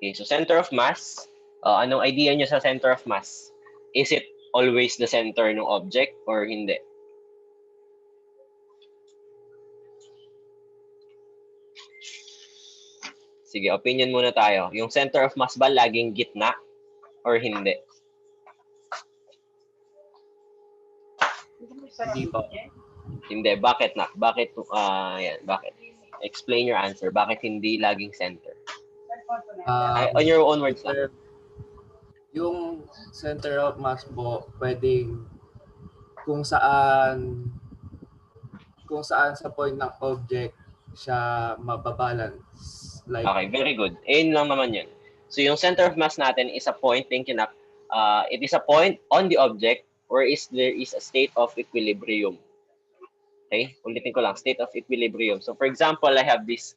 Okay, so center of mass. Anong idea nyo sa center of mass? Is it always the center ng object or hindi? Sige, opinion muna tayo. Yung center of mass ba laging gitna or hindi? Hindi po. Hindi. Bakit na? Bakit? Yan. Bakit? Explain your answer. Bakit hindi laging center? On your own words lang. Yung center of mass po, pwedeng kung saan sa point ng object siya mababalance. Like, Okay, very good. Ayun lang naman yun. So yung center of mass natin is a point, thinking up, it is a point on the object where there is a state of equilibrium. Okay? Ulitin ko lang, state of equilibrium. So for example, I have this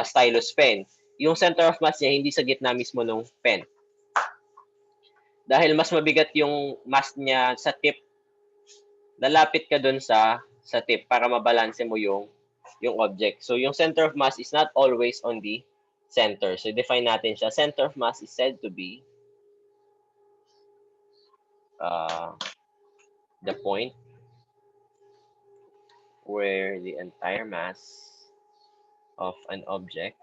stylus pen. Yung center of mass niya hindi sa gitna mismo ng pen. Dahil mas mabigat yung mass niya sa tip, lalapit ka dun sa tip para mabalanse mo yung object. So yung center of mass is not always on the center. So define natin siya. Center of mass is said to be the point where the entire mass of an object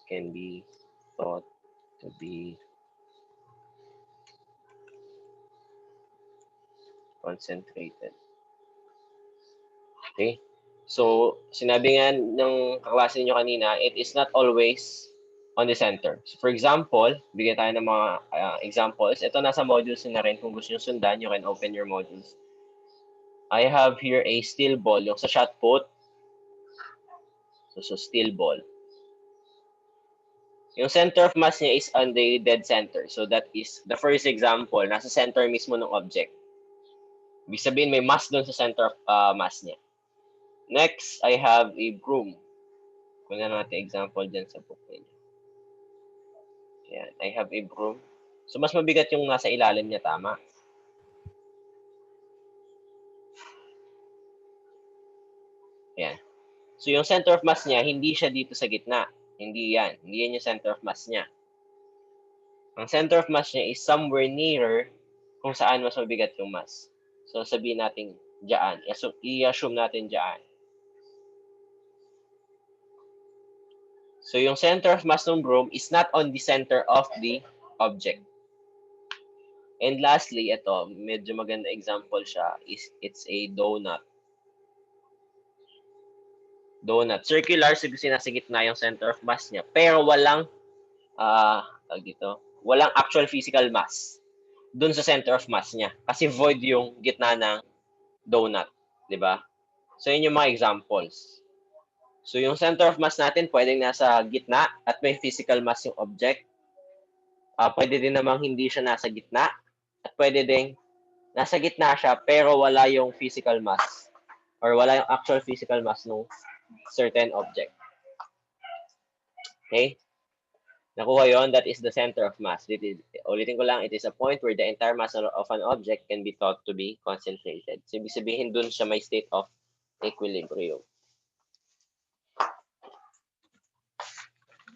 can be thought to be concentrated. Okay? So, sinabi nga ng kaklase niyo kanina, it is not always on the center. So, for example, bigyan tayo ng mga examples. Ito nasa modules na rin. Kung gusto nyo sundan, you can open your modules. I have here a steel ball. Yung sa shot put, so steel ball. Yung center of mass niya is on the dead center. So, that is the first example. Nasa center mismo ng object. Ibig sabihin, may mass doon sa center of mass niya. Next, I have a broom. Kunin natin example dyan sa book niya. Ayan, I have a broom. So, mas mabigat yung nasa ilalim niya, tama? Ayan. So, yung center of mass niya, hindi siya dito sa gitna. Hindi yan. Hindi yan yung center of mass niya. Ang center of mass niya is somewhere nearer kung saan mas mabigat yung mass. So, sabihin natin dyan. I-assume natin dyan. So, yung center of mass ng broom is not on the center of the object. And lastly, ito, medyo maganda example siya, is it's a donut. Donut. Circular, nasa gitna yung center of mass niya. Pero walang, walang actual physical mass dun sa center of mass niya. Kasi void yung gitna ng donut. Diba? So, yun yung mga examples. So, yung center of mass natin, pwedeng nasa gitna at may physical mass yung object. Pwede din namang hindi siya nasa gitna. At pwede din nasa gitna siya pero wala yung physical mass or wala yung actual physical mass ng certain object. Okay? Nakuha yon, that is the center of mass. Ulitin ko lang, it is a point where the entire mass of an object can be thought to be concentrated. So, ibig sabihin dun siya may state of equilibrium.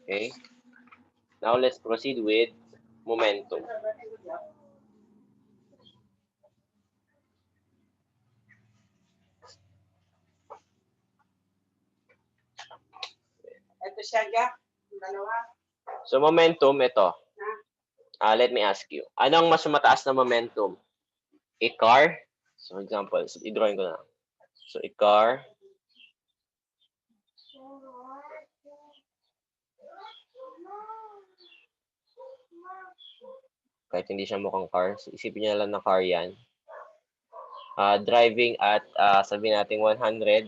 Okay? Now, let's proceed with momentum. Ito siya, Jack. Dalawa. So, momentum, ito. Let me ask you. Anong mas mataas na momentum? A car? So, example, so, i-drawing ko na. So, a car. Kahit hindi siya mukhang car. So, isipin niya lang na car yan. Driving at, sabihin natin 100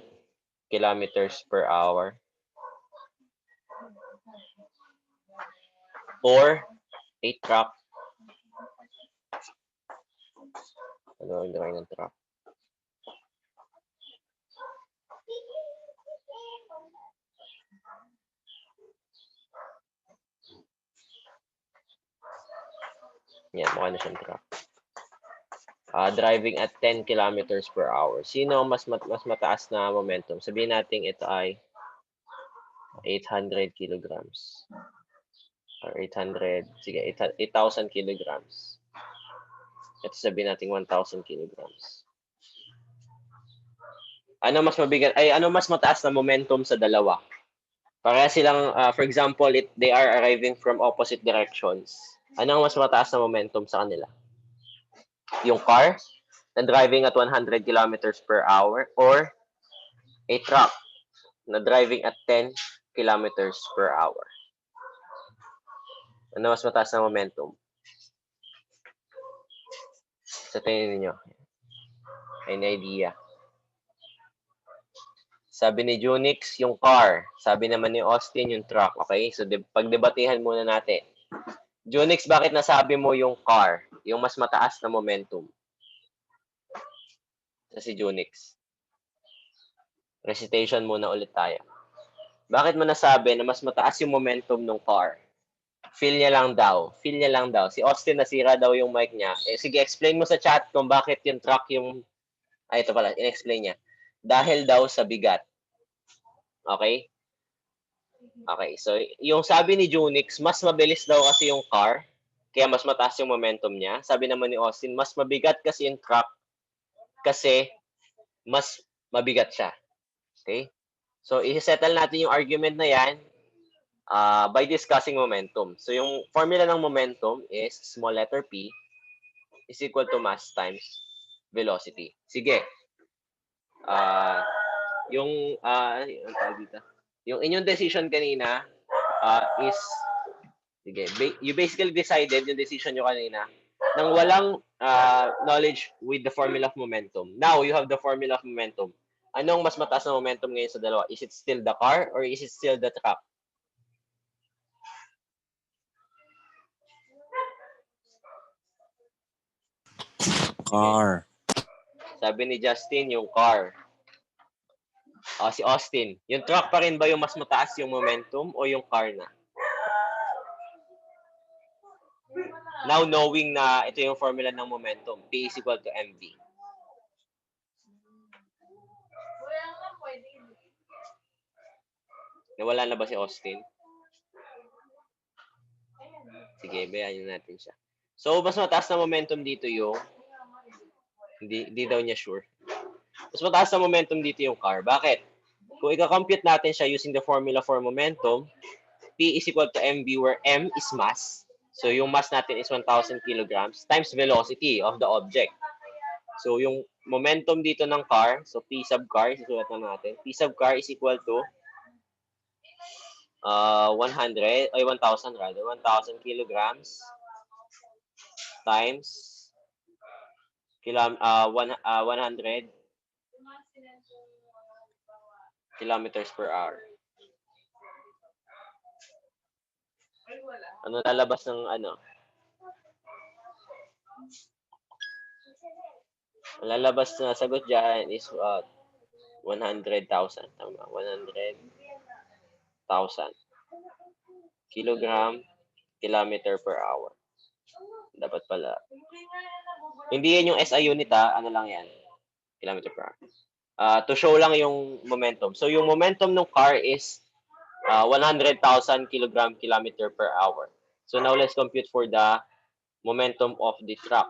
kilometers per hour. Or a truck. Ano ang drawing ng truck? Yan, mukha na siyang truck. Driving at 10 kilometers per hour. Sino mas mataas na momentum? Sabihin natin ito ay 800 kilograms. Or 800, sige, 8,000 kilograms. Ito sabihin natin 1,000 kilograms. Ano mas mabigat, ano mas mataas na momentum sa dalawa? Para silang, for example, they are arriving from opposite directions. Ano ang mas mataas na momentum sa kanila? Yung car na driving at 100 kilometers per hour or a truck na driving at 10 kilometers per hour? Ano mas mataas na momentum? Sa tingin niyo? Any idea? Sabi ni Junix, yung car. Sabi naman ni Austin, yung truck. Okay? So, pagdebatehan muna natin. Junix, bakit nasabi mo yung car? Yung mas mataas na momentum? Sa si Junix. Recitation muna ulit tayo. Bakit mo nasabi na mas mataas yung momentum ng car? Feel niya lang daw. Feel niya lang daw. Si Austin, nasira daw yung mic niya. Sige, explain mo sa chat kung bakit yung truck yung... ito pala. In-explain niya. Dahil daw sa bigat. Okay? Okay. So, yung sabi ni Junix, mas mabilis daw kasi yung car. Kaya mas mataas yung momentum niya. Sabi naman ni Austin, mas mabigat kasi yung truck. Kasi mas mabigat siya. Okay? So, i-settle natin yung argument na yan by discussing momentum. So, yung formula ng momentum is small letter P is equal to mass times velocity. Sige. Yung inyong decision kanina is, sige, you basically decided yung decision nyo kanina nang walang knowledge with the formula of momentum. Now, you have the formula of momentum. Anong mas mataas na momentum ngayon sa dalawa? Is it still the car or is it still the truck? Car. Sabi ni Justin, yung car. Si Austin, yung truck pa rin ba yung mas mataas yung momentum o yung car na? Now, knowing na ito yung formula ng momentum, P is equal to mv. Nawala na ba si Austin? Sige, bayanin natin siya. So, mas mataas na momentum dito yung hindi daw niya sure. Mas mataas na momentum dito yung car. Bakit? Kung i-compute natin siya using the formula for momentum, P is equal to mv where m is mass. So, yung mass natin is 1,000 kilograms times velocity of the object. So, yung momentum dito ng car, so P sub car, isusulat na natin. P sub car is equal to 1,000 kilograms times 100 kilometers per hour. Ano lalabas ng ano? Lalabas na sagot dyan is 100,000. Tama, 100,000 kilometer per hour. Dapat pala. Hindi yan yung SI unit ano lang yan. Kilometer per hour. To show lang yung momentum. So yung momentum ng car is 100,000 kilometer per hour. So now let's compute for the momentum of the truck.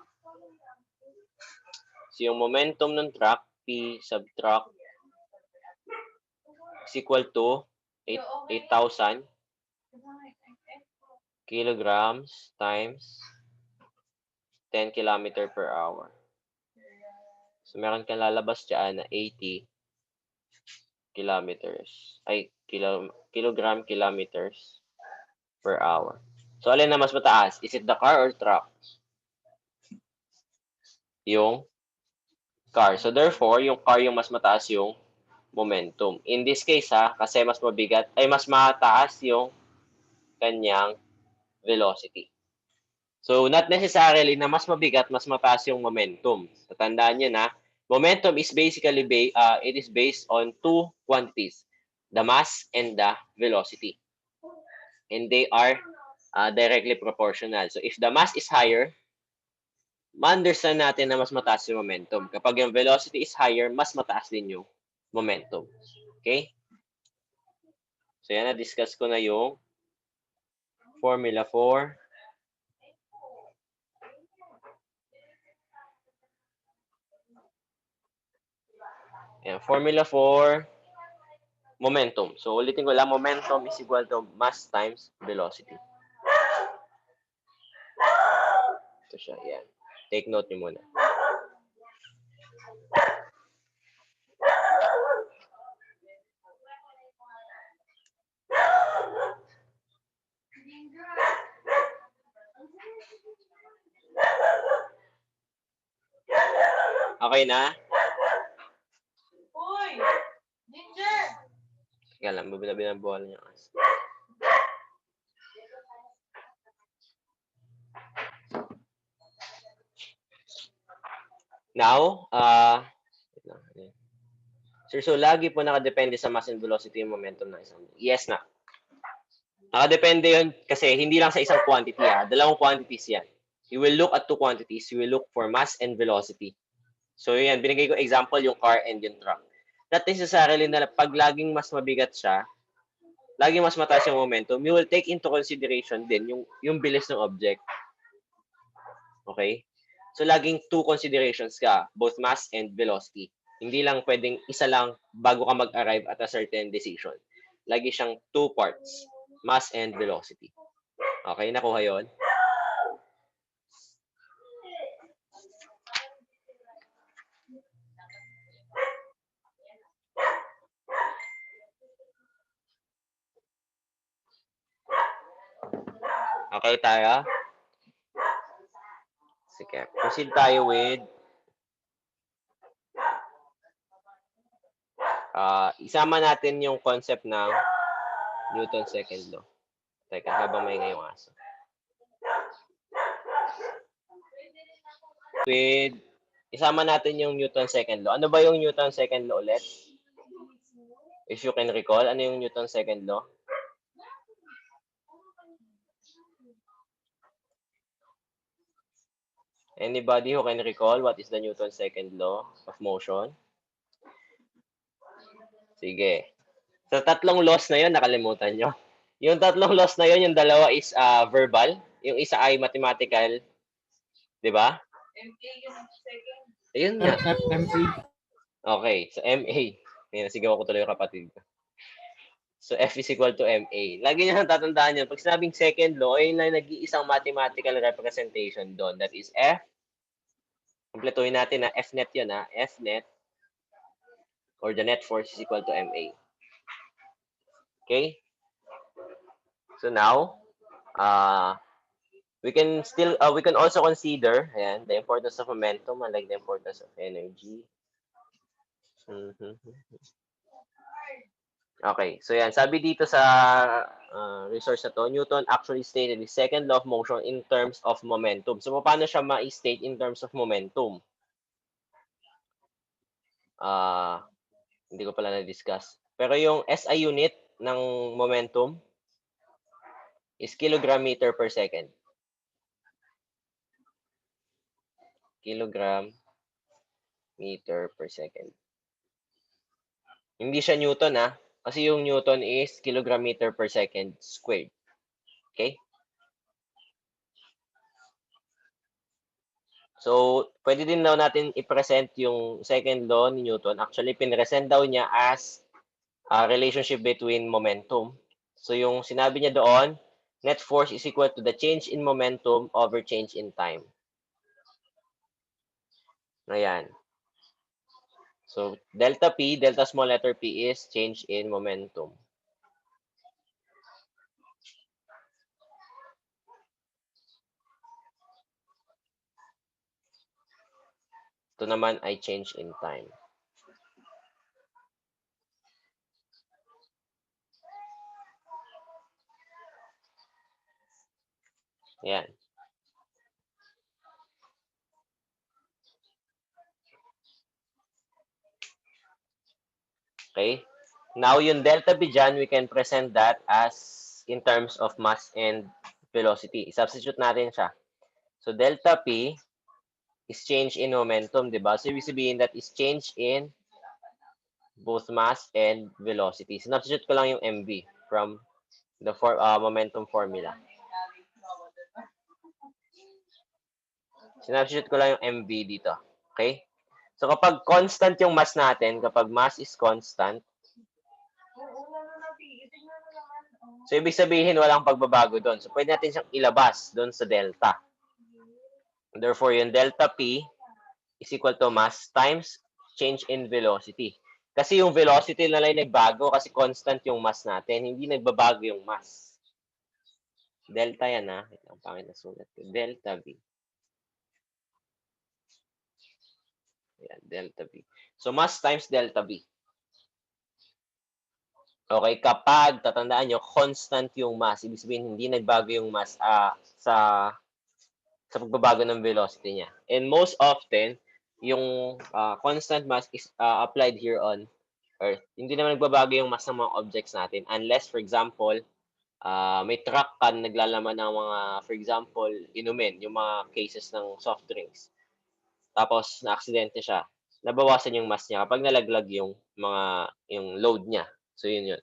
So yung momentum ng truck, P sub truck is equal to 8,000 kilograms times 10 kilometer per hour. So meron kang lalabas dyan na 80 kilometers. Kilometers per hour. So alin na mas mataas? Is it the car or truck? Yung car. So therefore, yung car yung mas mataas yung momentum. In this case kasi mas mabigat, mas mataas yung kanyang velocity. So not necessarily na mas mabigat, mas mataas yung momentum. Tatandaan nyo na, momentum is basically it is based on two quantities, the mass and the velocity. And they are directly proportional. So if the mass is higher, ma-understand natin na mas mataas yung momentum. Kapag yung velocity is higher, mas mataas din yung momentum. Okay? So yan, na-discuss ko na yung formula for momentum. So ulitin ko lang, momentum is equal to mass times velocity. Ito siya, yan. Take note niyo muna. Okay na? Uy! Ginger! Kaya lang, binabuhala niya kasi. Now, wait lang, ayan. Sir, so lagi po nakadepende sa mass and velocity yung momentum ng isang. Yes na. Nakadepende yun kasi hindi lang sa isang quantity, dalawang quantities yan. You will look at two quantities. You will look for mass and velocity. So yan, binigay ko example yung car and yung truck. Not necessarily na pag laging mas mabigat siya, laging mas mataas yung momentum, you will take into consideration din yung bilis ng object. Okay? So laging two considerations ka, both mass and velocity. Hindi lang pwedeng isa lang bago ka mag-arrive at a certain decision. Lagi siyang two parts, mass and velocity. Okay, nakuha yon. Okay tayo? Sige, proceed tayo with isama natin yung concept ng Newton's second law. Teka, habang may ngayong aso. Isama natin yung Newton's second law. Ano ba yung Newton's second law ulit? If you can recall, ano yung Newton's second law? Anybody who can recall what is the Newton's second law of motion? Sige. Sa tatlong laws na yon, nakalimutan nyo. Yung tatlong laws na yon, yung dalawa is verbal, yung isa ay mathematical, di ba? MA yung second. Ayun nga. MA. Okay, so MA. Ngayon, nasigaw ko tuloy yung kapatid ko. So F is equal to MA. Lagi nyo nang tatandaan yun. Pag sinabing second law, ayun lang nag-iisang mathematical representation doon. That is F. Kompletuhin natin na F net yun, F net or the net force is equal to MA. Okay? So now, we can also consider the importance of momentum unlike the importance of energy. Okay, so yan, sabi dito sa resource na to, Newton actually stated the second law of motion in terms of momentum. So paano siya ma-state in terms of momentum? Hindi ko pala na-discuss. Pero yung SI unit ng momentum is kilogram meter per second. Kilogram meter per second. Hindi siya Newton, kasi yung Newton is kilogram meter per second squared. Okay? So, pwede din daw natin i-present yung second law ni Newton. Actually, pinresent daw niya as a relationship between momentum. So, yung sinabi niya doon, net force is equal to the change in momentum over change in time. Ayan. So, delta P, delta small letter P is change in momentum. Ito naman ay change in time. Ayan. Okay? Now, yung delta B dyan, we can present that as in terms of mass and velocity. I-substitute natin siya. So, delta P is change in momentum, di ba? So, ibig sabihin that is change in both mass and velocity. Substitute ko lang yung MV. from the momentum formula. Sinabshoot ko lang yung MV dito. Okay? So kapag constant yung mass natin, kapag mass is constant, so ibig sabihin walang pagbabago doon. So pwede natin siyang ilabas doon sa delta. Therefore, yung delta P is equal to mass times change in velocity. Kasi yung velocity na lang nagbago kasi constant yung mass natin. Hindi nagbabago yung mass. Delta yan ha. Ang pangit na sulat ko. Delta V. Yan, delta V. So, mass times delta V. Okay, kapag, tatandaan nyo, constant yung mass. Ibig sabihin, hindi nagbago yung mass sa pagbabago ng velocity niya. And most often, yung constant mass is applied here on Earth. Hindi naman nagbabago yung mass ng mga objects natin unless, for example, may truck ka na naglalaman ng mga, for example, inumin, yung mga cases ng soft drinks. Tapos, na-aksidente siya. Nabawasan yung mass niya kapag nalaglag yung load niya. So, yun.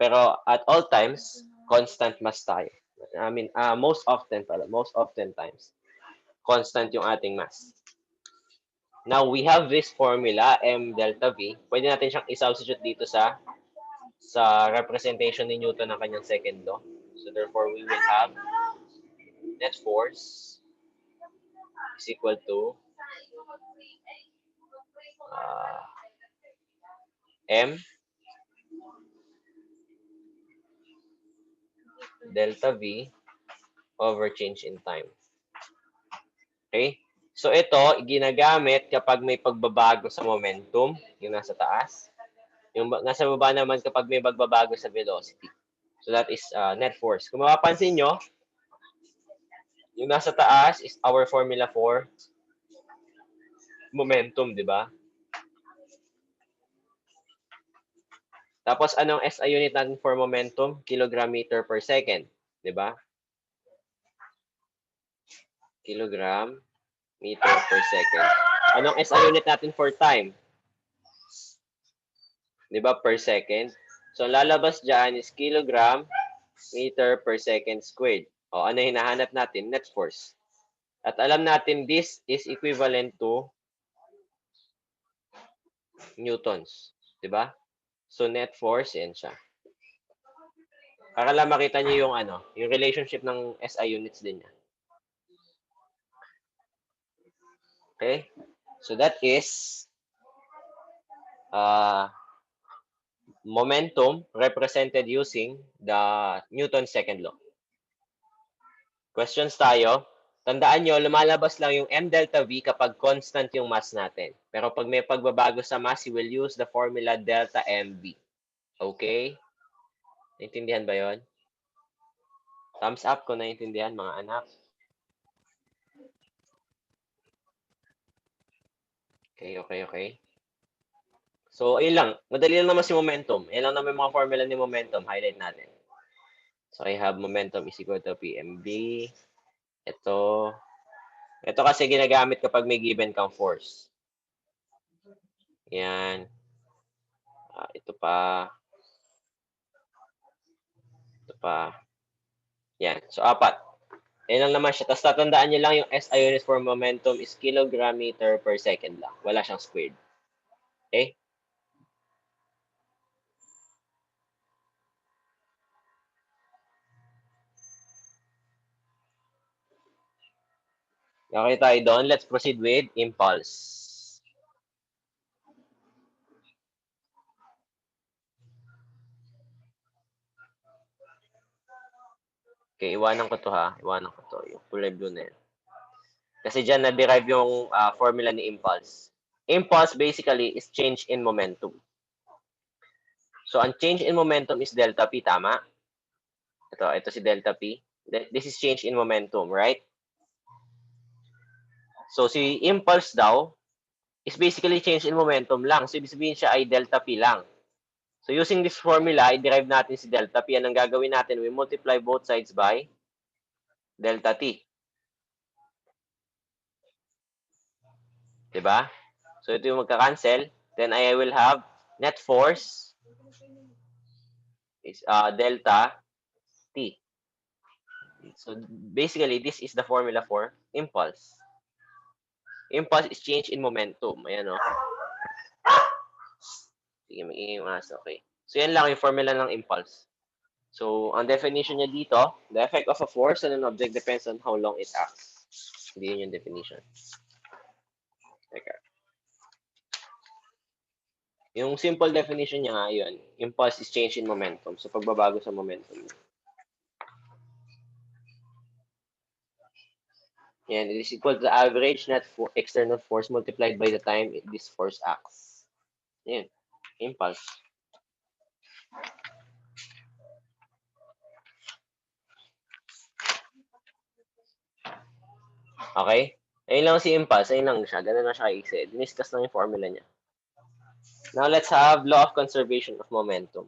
Pero at all times, constant mass tayo. I mean, most often times, constant yung ating mass. Now, we have this formula, M delta V. Pwede natin siyang i-substitute dito sa representation ni Newton ng kanyang second law. So, therefore, we will have net force is equal to M delta V over change in time. Okay? So, ito, ginagamit kapag may pagbabago sa momentum, yung nasa taas. Yung nasa baba naman kapag may pagbabago sa velocity. So, that is net force. Kung mapapansin nyo, yung nasa taas is our formula for momentum, di ba? Tapos, anong SI unit natin for momentum? Kilogram meter per second, di ba? Kilogram meter per second. Anong SI unit natin for time? Di ba? Per second. So, lalabas dyan is kilogram meter per second squared. O, ano hinahanap natin? Net force. At alam natin, this is equivalent to newtons. Di ba? So, net force, yan siya. Para lang makita niyo yung yung relationship ng SI units din niya. Okay? So, that is momentum represented using the Newton's second law. Questions tayo. Tandaan nyo, lumalabas lang yung M delta V kapag constant yung mass natin. Pero pag may pagbabago sa mass, you will use the formula delta MV. Okay? Naintindihan ba yon? Thumbs up kung naintindihan, mga anak. Okay. So, ayun lang. Madali lang naman si momentum. Ayun lang naman yung mga formula ni momentum. Highlight natin. So, I have momentum is equal to PMV. Ito kasi ginagamit kapag may given kang force. Yan. Ito pa. Yan. So, 4. Yan lang naman siya. Tapos tatandaan nyo lang yung SI unit for momentum is kilogram meter per second lang. Wala siyang squared. Okay? Okay tayo doon. Let's proceed with impulse. Okay, iwanan ko to ha. Yung kulay blue na yan. Kasi dyan na-derive yung formula ni impulse. Impulse basically is change in momentum. So, ang change in momentum is delta P, tama? Ito si delta P. This is change in momentum, right? So, si impulse daw is basically change in momentum lang. So, ibig sabihin siya ay delta P lang. So, using this formula, i-derive natin si delta P. Anong gagawin natin? We multiply both sides by delta T. Diba? So, ito yung magka-cancel. Then, I will have net force is delta t. So basically, this is the formula for impulse. Impulse is change in momentum. Ayan o. Sige, magiging mas. Okay. So yan lang yung formula ng impulse. So, ang definition niya dito, the effect of a force on an object depends on how long it acts. Hindi yun yung definition. Teka. Yung simple definition niya nga yun, impulse is change in momentum. So, pagbabago sa momentum. Yan, it is equal to the average net external force multiplied by the time this force acts. Yan, impulse. Okay? Ayun lang si impulse. Ayun lang siya. Ganun lang siya kaiksi. Diniscuss lang yung formula niya. Now, let's have law of conservation of momentum.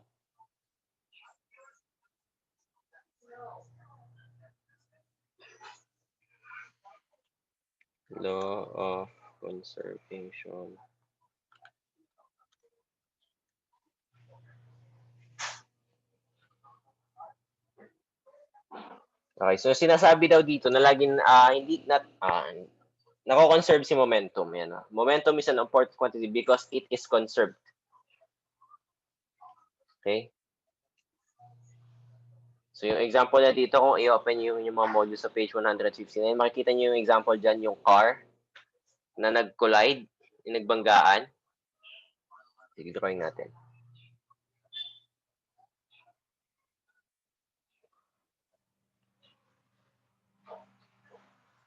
Law of conservation. Okay, so sinasabi daw dito na laging hindi nako-conserve si momentum. Yan, momentum is an important quantity because it is conserved. Okay? So yung example na dito, kung i-open yung mga modules sa page 159, makikita niyo yung example dyan, yung car na nag-collide, yung nagbanggaan. Sige, drawing natin.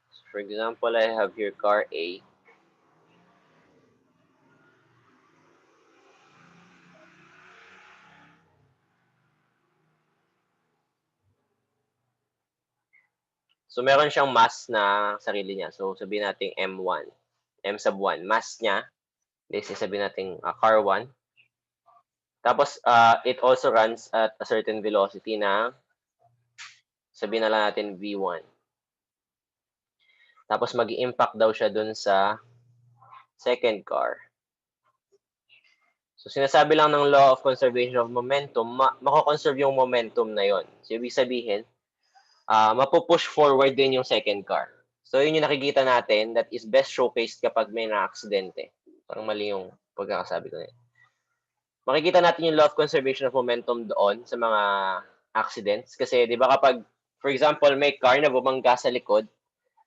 So for example, I have here car A. So meron siyang mass na sarili niya. So sabihin natin M1. M sub 1. Mass niya. This is sabihin natin car 1. Tapos it also runs at a certain velocity na sabihin na lang natin V1. Tapos mag-impact daw siya dun sa second car. So sinasabi lang ng law of conservation of momentum, mako-conserve yung momentum na yon. So ibig sabihin, mapupush forward din yung second car. So yun yung nakikita natin that is best showcased kapag may na-aksidente. Parang mali yung pagkakasabi ko na yun. Makikita natin yung law of conservation of momentum doon sa mga accidents. Kasi di ba kapag, for example, may car na bumangga sa likod,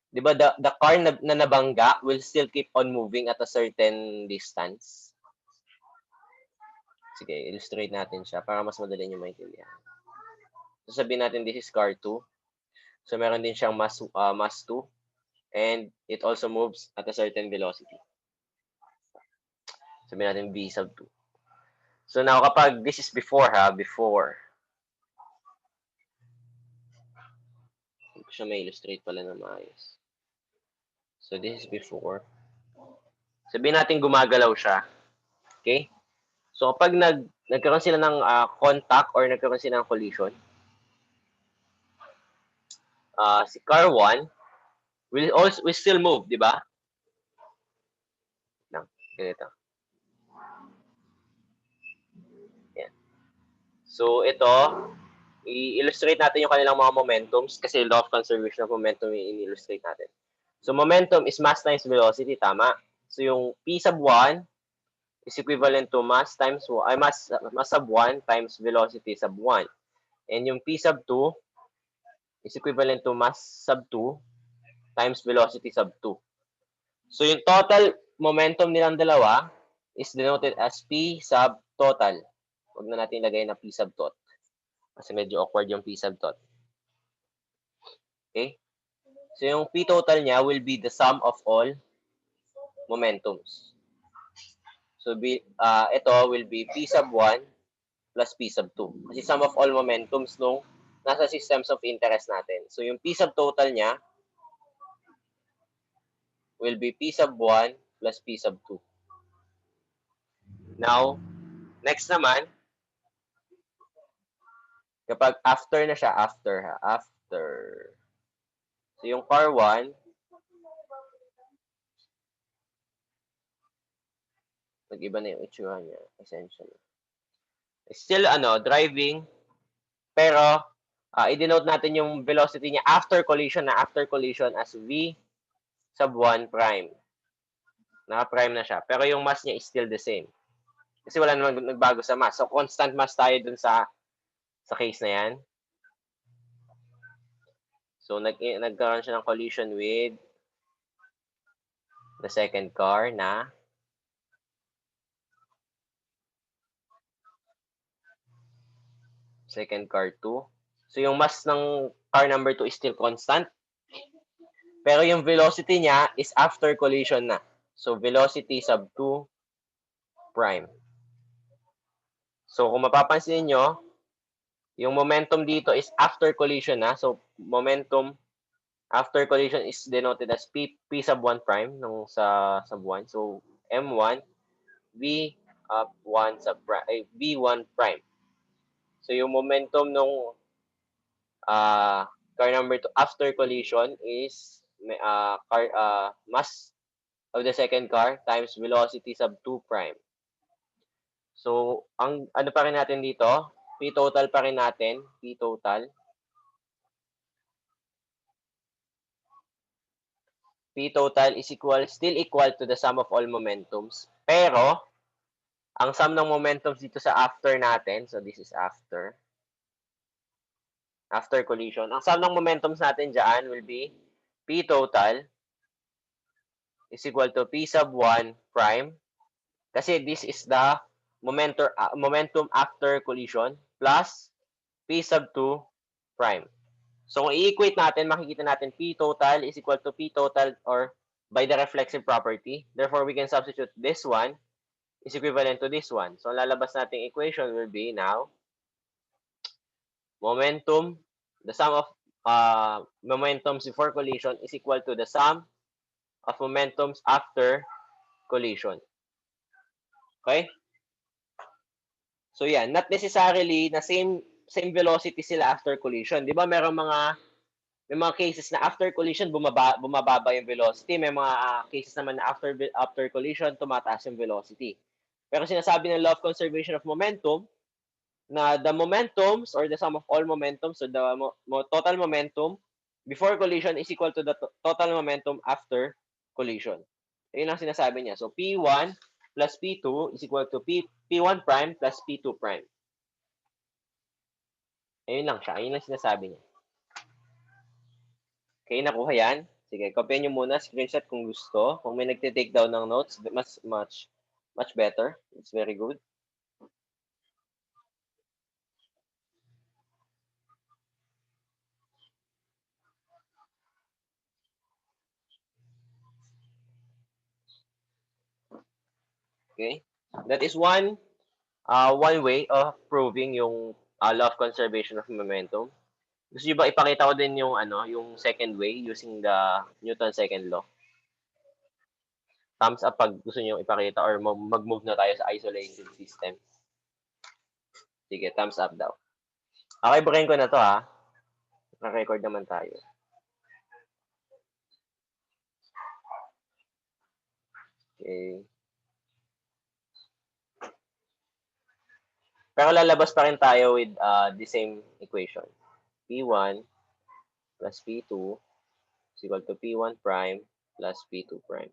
di ba the car na nabangga will still keep on moving at a certain distance. Sige, illustrate natin siya para mas madali nyo maintindihan. So sabihin natin this is car 2. So meron din siyang mass 2 and it also moves at a certain velocity. Sabihin natin v sub 2. So now kapag this is before before. Hindi ko siya may illustrate pala na maayos. So this is before. Sabihin natin gumagalaw siya. Okay? So kapag nagkaroon sila ng contact or nagkaroon sila ng collision, si car 1 will still move, di ba? Ganito. Yan. So ito, i-illustrate natin yung kanilang mga momentums kasi law of conservation of momentum i-illustrate natin. So momentum is mass times velocity, tama? So yung P sub 1 is equivalent to mass times mass sub 1 times velocity sub 1. And yung P sub 2 is equivalent to mass sub 2 times velocity sub 2. So yung total momentum nilang dalawa is denoted as P sub total. Huwag na natin ilagay na P sub tot. Kasi medyo awkward yung P sub tot. Okay? So yung P total niya will be the sum of all momentums. So ito will be P sub 1 plus P sub 2. Kasi sum of all momentums nung nasa systems of interest natin. So yung P sub total niya will be P sub 1 plus P sub 2. Now, next naman, kapag after na siya, after. So yung car 1, nag-iba na yung itsura niya, essentially. Still, driving Pero, i-denote natin yung velocity niya after collision as v sub 1 prime. Naka-prime na siya. Pero yung mass niya is still the same. Kasi wala namang nagbago sa mass. So, constant mass tayo dun sa case na yan. So, nagkaroon siya ng collision with the second car na second car 2. So, yung mass ng car number 2 is still constant. Pero yung velocity niya is after collision na. So, velocity sub 2 prime. So, kung mapapansin nyo, yung momentum dito is after collision na. So, momentum after collision is denoted as P sub 1 prime nung sa sub 1. So, M1, V up 1 sub prime, V1 prime. So, yung momentum nung car number 2 after collision is mass of the second car times velocity sub 2 prime. So, ang ano pa rin natin dito, P total pa rin natin, P total. P total is still equal to the sum of all momentums. Pero, ang sum ng momentums dito sa after natin, so this is after collision, ang sum ng momentums natin dyan will be P total is equal to P sub 1 prime. Kasi this is the momentum after collision plus P sub 2 prime. So, kung i-equate natin, makikita natin P total is equal to P total or by the reflexive property. Therefore, we can substitute this one is equivalent to this one. So, lalabas nating equation will be now momentum, the sum of momentums before collision is equal to the sum of momentums after collision. Okay? So, yan. Not necessarily na same velocity sila after collision. Di ba may mga cases na after collision bumababa yung velocity. May mga cases naman na after collision tumataas yung velocity. Pero sinasabi ng law of conservation of momentum na the momentums or the sum of all momentums, so the total momentum before collision is equal to the total momentum after collision. Yun ang sinasabi niya. So P1 plus P2 is equal to P1 prime plus P2 prime. Ayun lang siya. Ayun lang sinasabi niya. Okay, nakuha yan. Sige, copy nyo muna. Screenshot kung gusto. Kung may nagtitake down ng notes, much better. It's very good. Okay? That is one way of proving yung law of conservation of momentum. Gusto niyo ba ipakita ko din yung yung second way using the Newton's second law? Thumbs up pag gusto niyo ipakita or mag-move na tayo sa isolated system. Sige, thumbs up daw. Okay, bukayin ko na to ha. Naka-record naman tayo. Okay. Pero lalabas pa rin tayo with the same equation. P1 plus P2 is equal to P1 prime plus P2 prime.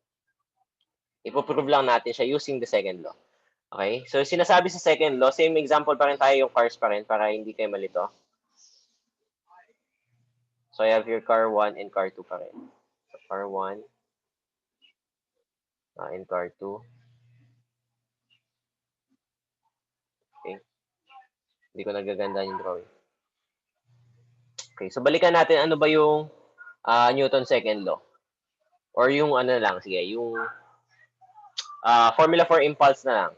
Ipoprove lang natin siya using the second law. Okay? So, sinasabi sa second law, same example pa rin tayo, yung cars pa rin para hindi kayo malito. So, I have here car 1 and car 2 pa rin. So, car 1 and car 2. Okay. Hindi ko nagaganda yung drawing. Okay. So, balikan natin ano ba yung Newton's second law. Or yung lang, sige, yung formula for impulse na lang.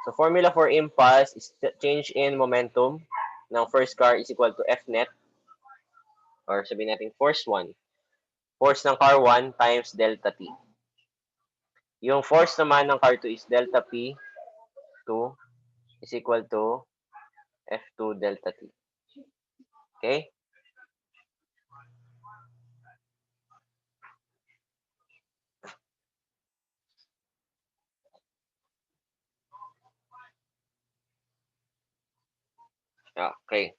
So, formula for impulse is change in momentum ng first car is equal to F net. Or sabihin natin force 1. Force ng car 1 times delta T. Yung force naman ng car 2 is delta P 2 is equal to F2 delta T. Okay? Okay.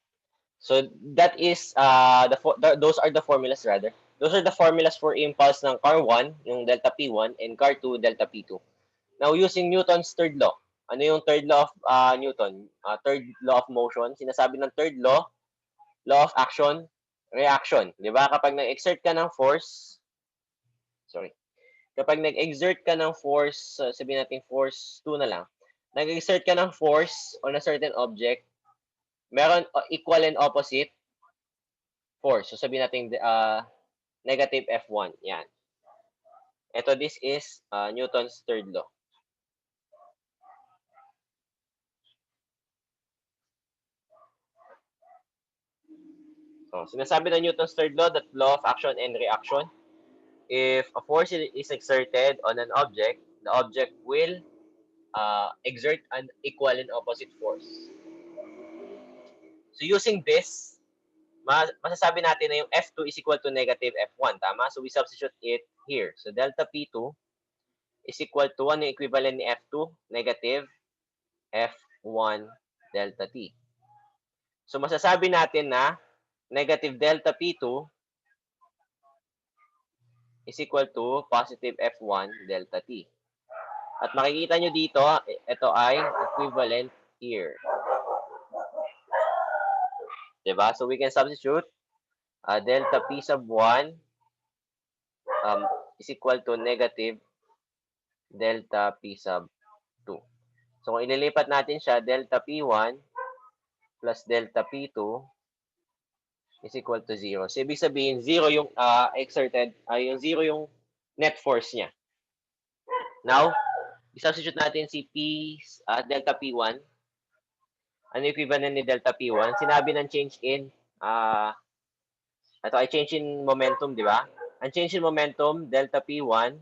So that is those are the formulas rather. Those are the formulas for impulse ng car 1, yung delta P1, and car 2, delta P2. Now using Newton's third law. Ano yung third law of Newton? Third law of motion. Sinasabi ng third law of action, reaction. 'Di ba? Kapag nag-exert ka ng force, sorry. Kapag nag-exert ka ng force, sabihin natin force 2 na lang. Nag-exert ka ng force on a certain object, meron equal and opposite force. So sabihin natin negative F1. Yan. Ito, this is Newton's third law. So, sinasabi ng Newton's third law, that law of action and reaction, if a force is exerted on an object, the object will exert an equal and opposite force. So, using this, masasabi natin na yung F2 is equal to negative F1, tama? So, we substitute it here. So, delta P2 is equal to, ano yung equivalent ni F2? Negative F1 delta T. So, masasabi natin na negative delta P2 is equal to positive F1 delta T. At makikita nyo dito, ito ay equivalent here. Diba? So we can substitute delta P sub 1 is equal to negative delta P sub 2. So kung ililipat natin siya, delta P1 plus delta P2 is equal to 0. So ibig sabihin, 0 yung exerted, yung 0 yung net force niya. Now, i-substitute natin si delta P1. Ano yung equivalent ni delta P1? Sinabi ng change in, ito ay change in momentum, di ba? Ang change in momentum, delta P1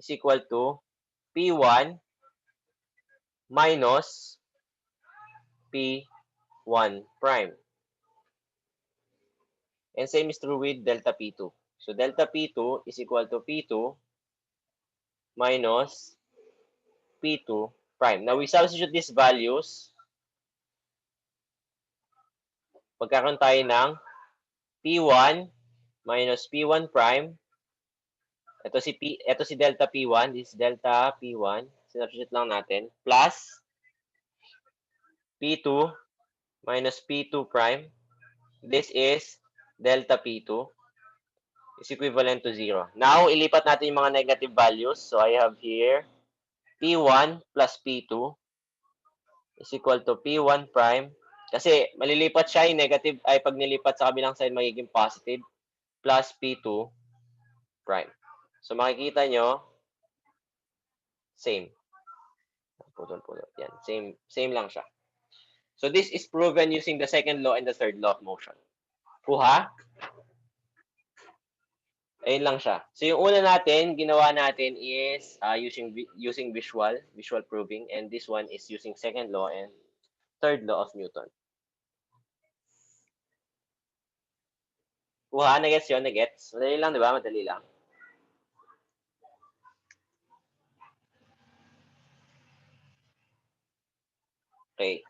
is equal to P1 minus P1 prime. And same is true with delta P2. So delta P2 is equal to P2 minus P2 prime. Now we substitute these values. Pagkakaroon tayo ng P1 minus P1 prime. Ito si delta P1, this is delta P1. Sinubstitute lang natin. Plus P2 minus P2 prime. This is delta P2 is equivalent to 0. Now, ilipat natin yung mga negative values. So I have here P1 plus P2 is equal to P1 prime. Kasi malilipat siya yung negative ay pag nilipat sa kabilang side magiging positive plus P2 prime. So makikita nyo, same. Putol-putol. Yan, same lang siya. So this is proven using the second law and the third law of motion. Kuha? Ayun lang siya. So yung una natin, ginawa natin is using visual proving, and this one is using second law and third law of Newton. Kuha, nagets yun, nagets. Madali lang, di ba? Madali lang. Okay.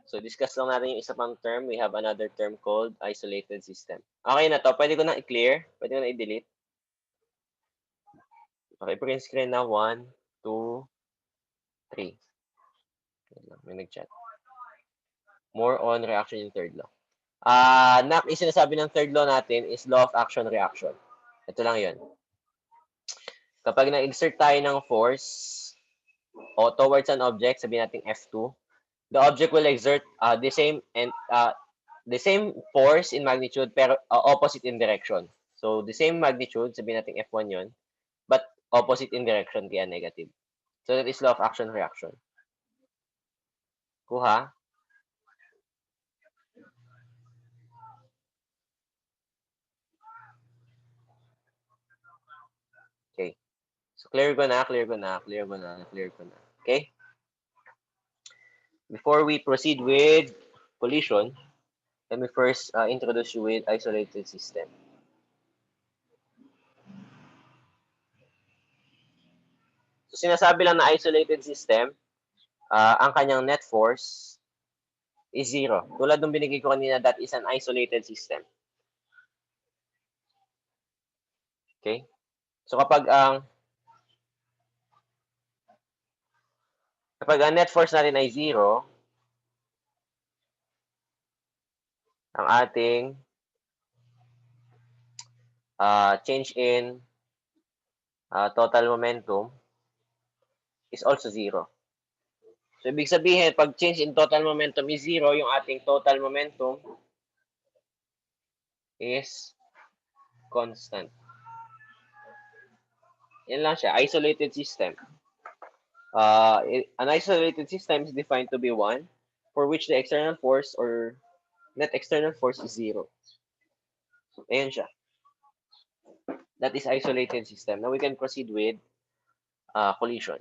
So, discuss lang natin yung isa pang term. We have another term called isolated system. Okay na to. Pwede ko na i-clear. Pwede ko na i-delete. Okay, print screen na. 1, 2, 3. May nag-chat. More on reaction in third law. Yung sinasabi ng third law natin is law of action-reaction. Ito lang yun. Kapag na-exert tayo ng force o towards an object, sabihin natin F2, the object will exert the same force in magnitude pero opposite in direction. So the same magnitude, sabihin natin F1 yon, but opposite in direction kaya negative. So that is law of action reaction. Kuha? Okay. So clear ko na. Okay? Before we proceed with collision, let me first introduce you with isolated system. So sinasabi lang na isolated system, ang kanyang net force is 0. Tulad ng binigay ko kanina, that is an isolated system. Okay? So kapag ang net force natin ay 0, ang ating change in total momentum is also 0. So, ibig sabihin, pag change in total momentum is 0, yung ating total momentum is constant. Yan lang siya, isolated system. An isolated system is defined to be one for which the external force or net external force is 0. So, ayan siya. That is isolated system. Now, we can proceed with collision.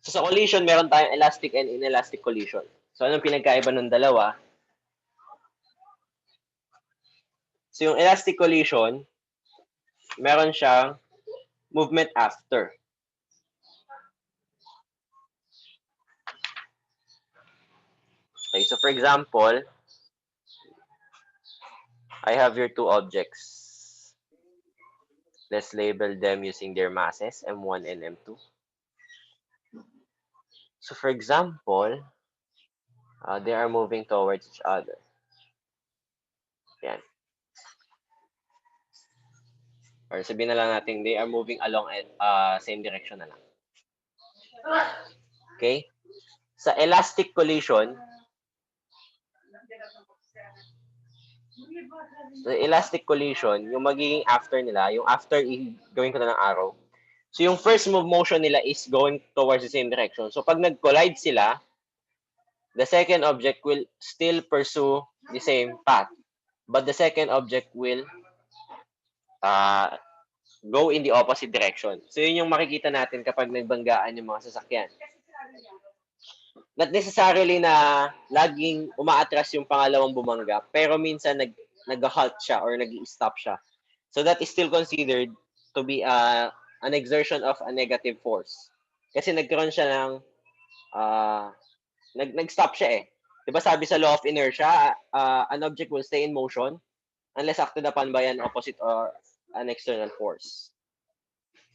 So, sa collision, meron tayong elastic and inelastic collision. So, anong pinagkaiba ng dalawa? So, yung elastic collision, meron siyang movement after. Okay, so for example, I have here two objects. Let's label them using their masses, M1 and M2. So for example, they are moving towards each other. Yan. Or sabihin na lang natin, they are moving along same direction na lang. Okay? Sa elastic collision, yung magiging after nila, yung after gawin ko na ng arrow. So yung first motion nila is going towards the same direction. So pag nag-collide sila, the second object will still pursue the same path. But the second object will go in the opposite direction. So yun yung makikita natin kapag nagbanggaan yung mga sasakyan. Not necessarily na laging umaatras yung pangalawang bumangga, pero minsan nag-halt siya or nag-stop siya. So that is still considered to be an exertion of a negative force. Kasi nagkaroon siya ng nag-stop siya eh. 'Di ba sabi sa law of inertia, an object will stay in motion unless acted upon by an opposite or an external force.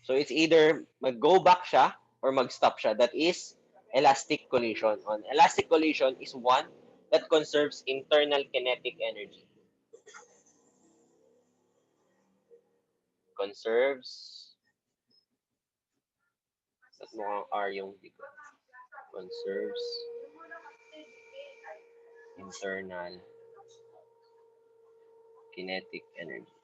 So it's either mag-go back siya or mag-stop siya. That is elastic collision. On elastic collision is one that conserves internal kinetic energy. Conserves. At mukhang R yung dito. Conserves internal kinetic energy.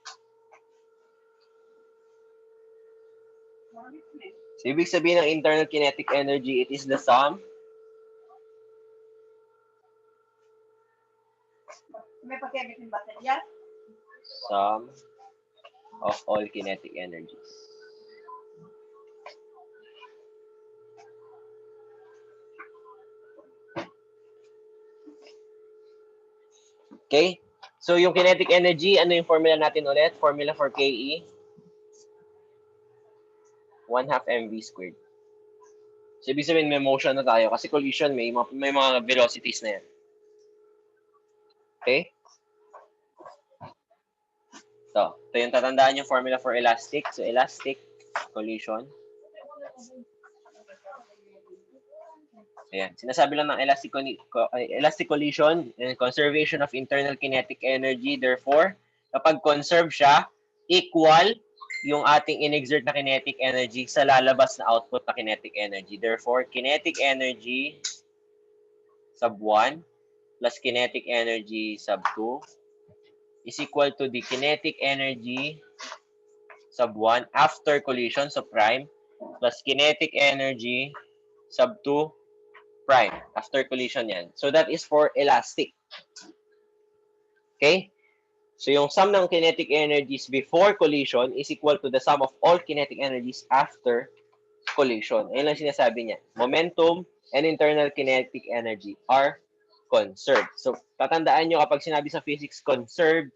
So, ibig sabihin ng internal kinetic energy, it is the sum of all kinetic energies. Okay? So, yung kinetic energy, ano yung formula natin ulit? Formula for KE? 1/2 mv squared. So, ibig sabihin may motion na tayo kasi collision may mga velocities na yan. Okay? So, ito yung tatandaan yung formula for elastic. So, elastic collision. Ayan. Sinasabi lang ng elastic collision and conservation of internal kinetic energy. Therefore, kapag conserve siya, equal yung ating inexert na kinetic energy sa lalabas na output na kinetic energy. Therefore, kinetic energy sub 1 plus kinetic energy sub 2 is equal to the kinetic energy sub 1 after collision, so prime, plus kinetic energy sub 2 prime after collision yan. So that is for elastic. Okay? So yung sum ng kinetic energies before collision is equal to the sum of all kinetic energies after collision. Ayun lang sinasabi niya. Momentum and internal kinetic energy are conserved. So tatandaan nyo kapag sinabi sa physics conserved,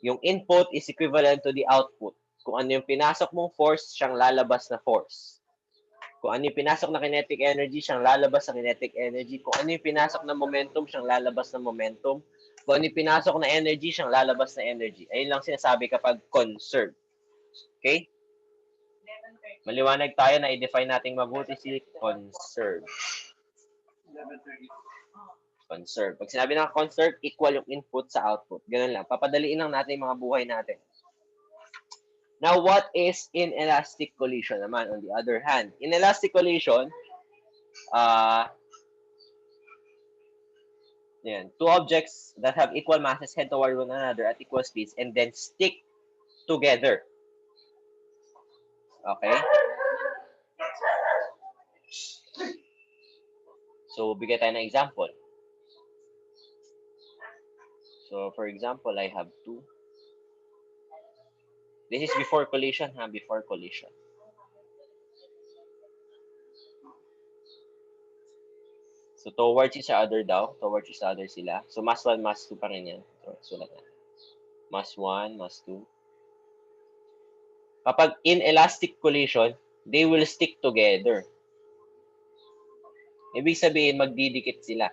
yung input is equivalent to the output. Kung ano yung pinasok mong force, siyang lalabas na force. Kung ano yung pinasok na kinetic energy, siyang lalabas na kinetic energy. Kung ano yung pinasok na momentum, siyang lalabas na momentum. Kung ano yung pinasok na energy, siyang lalabas na energy. Ayun lang sinasabi kapag conserve. Okay? Maliwanag tayo na i-define natin mabuti si conserve. Conserve. Pag sinabi ng conserve, equal yung input sa output. Ganun lang. Papadaliin lang natin yung mga buhay natin. Now, what is inelastic collision naman on the other hand? Inelastic collision, two objects that have equal masses head toward one another at equal speeds and then stick together. Okay? So, bigay tayo ng example. So, for example, I have two. This is before collision, ha? Before collision. So, towards each other daw. Towards each other sila. So, mass 1, mass 2 pa rin yan. So, sulat na. Mass 1, mass 2. Kapag inelastic collision, they will stick together. Ibig sabihin, magdidikit sila.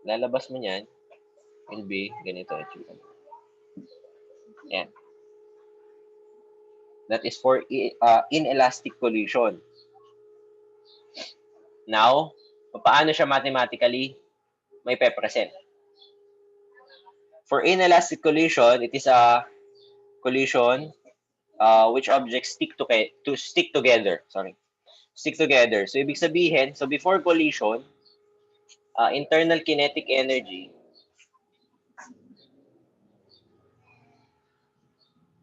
Lalabas mo niyan, will be ganito. Yan. That is for inelastic collision. Now, paano siya mathematically may pe-present? For inelastic collision, it is a collision which objects stick together. Sorry. Stick together. So, ibig sabihin, so before collision, internal kinetic energy,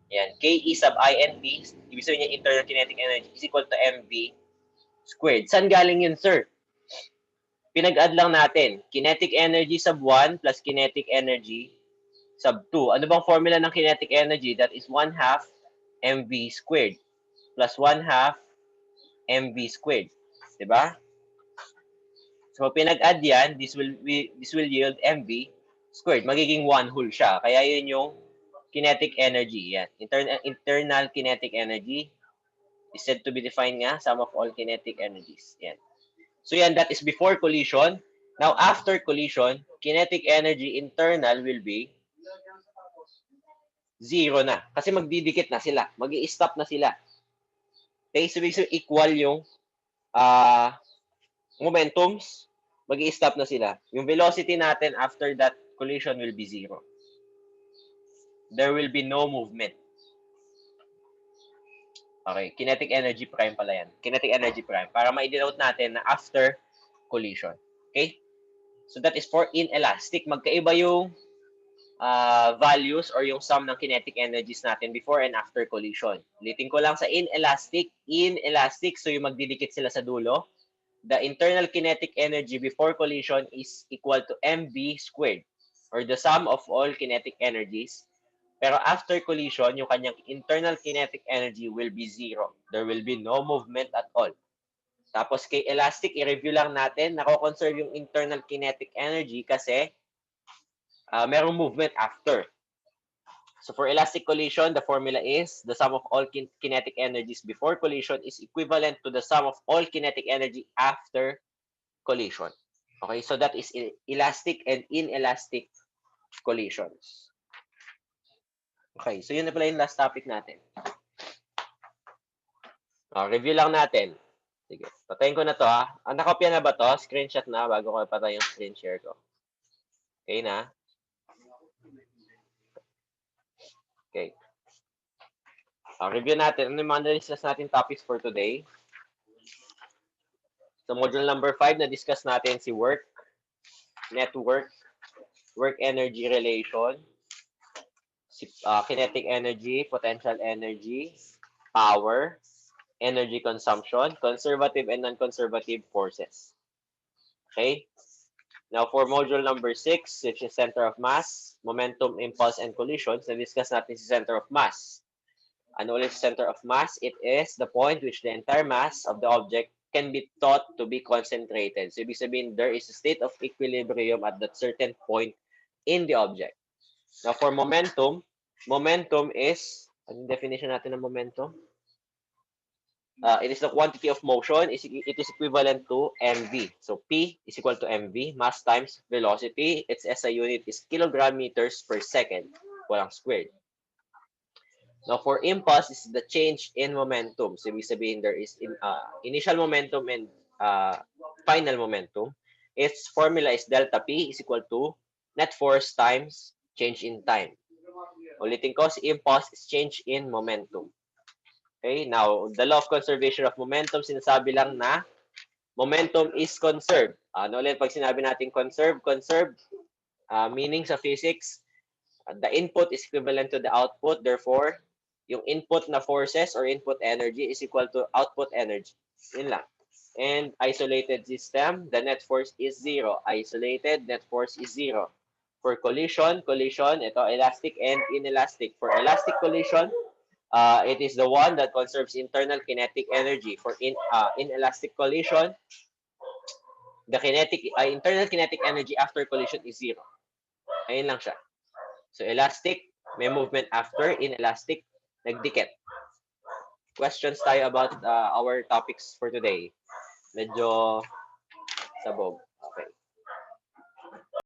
yan, KE sub INT, ibig sabihin niya internal kinetic energy is equal to MV squared. Saan galing yun, sir? Pinag-add lang natin, kinetic energy sub 1 plus kinetic energy sub 2. Ano bang formula ng kinetic energy? That is 1/2 MV squared plus 1/2 MV squared. Diba? So, pinag-add yan, this will yield MV squared. Magiging 1 whole siya. Kaya yun yung kinetic energy. Yan. Internal kinetic energy is said to be defined nga, sum of all kinetic energies. Yan. So yan, that is before collision. Now, after collision, kinetic energy internal will be 0 na. Kasi magdidikit na sila. Mag-i-stop na sila. Okay, so equal yung momentums, mag-i-stop na sila. Yung velocity natin after that collision will be 0. There will be no movement. Okay, kinetic energy prime pala yan. Kinetic energy prime. Para ma-denote natin na after collision. Okay? So that is for inelastic. Magkaiba yung values or yung sum ng kinetic energies natin before and after collision. Ulitin ko lang sa inelastic. Inelastic, so yung magdidikit sila sa dulo. The internal kinetic energy before collision is equal to mv squared or the sum of all kinetic energies. Pero after collision, yung kanyang internal kinetic energy will be 0. There will be no movement at all. Tapos kay elastic, i-review lang natin, nako-conserve yung internal kinetic energy kasi merong movement after. So for elastic collision, the formula is the sum of all kinetic energies before collision is equivalent to the sum of all kinetic energy after collision. Okay, so that is elastic and inelastic collisions. Okay, so yun na pala yung last topic natin. Review lang natin. Sige, patayin ko na to ha. Nakopya na ba to? Screenshot na bago ko patay yung screen share ko. Okay na? Okay. Review natin. Ano yung mga na-discuss natin topics for today? So module number 5, na-discuss natin si work, network, work energy relation, kinetic energy, potential energy, power, energy consumption, conservative and non-conservative forces. Okay? Now, for module number 6, which is center of mass, momentum, impulse, and collisions, na-discuss natin si center of mass. Ano ulit center of mass? It is the point which the entire mass of the object can be thought to be concentrated. So, ibig sabihin, there is a state of equilibrium at that certain point in the object. Now, for momentum, momentum is, anong definition natin ng momentum? It is the quantity of motion. It is equivalent to mv. So P is equal to mv, mass times velocity. Its SI unit is kilogram meters per second. Walang squared. Now, for impulse, is the change in momentum. So, ibig sabihin, there is initial momentum and final momentum. Its formula is delta P is equal to net force times change in time. Ulitin ko, si impulse is change in momentum. Okay, now, the law of conservation of momentum, sinasabi lang na momentum is conserved. Ano ulit pag sinabi natin conserve, meaning sa physics, the input is equivalent to the output. Therefore, yung input na forces or input energy is equal to output energy. Yun lang. And isolated system, the net force is zero. Isolated, net force is zero. For collision, ito elastic and inelastic. For elastic collision, it is the one that conserves internal kinetic energy. For inelastic collision, the internal kinetic energy after collision is zero. Ayun lang siya. So elastic, may movement after. Inelastic, nagdikit. Questions tayo about our topics for today. Medyo sabog.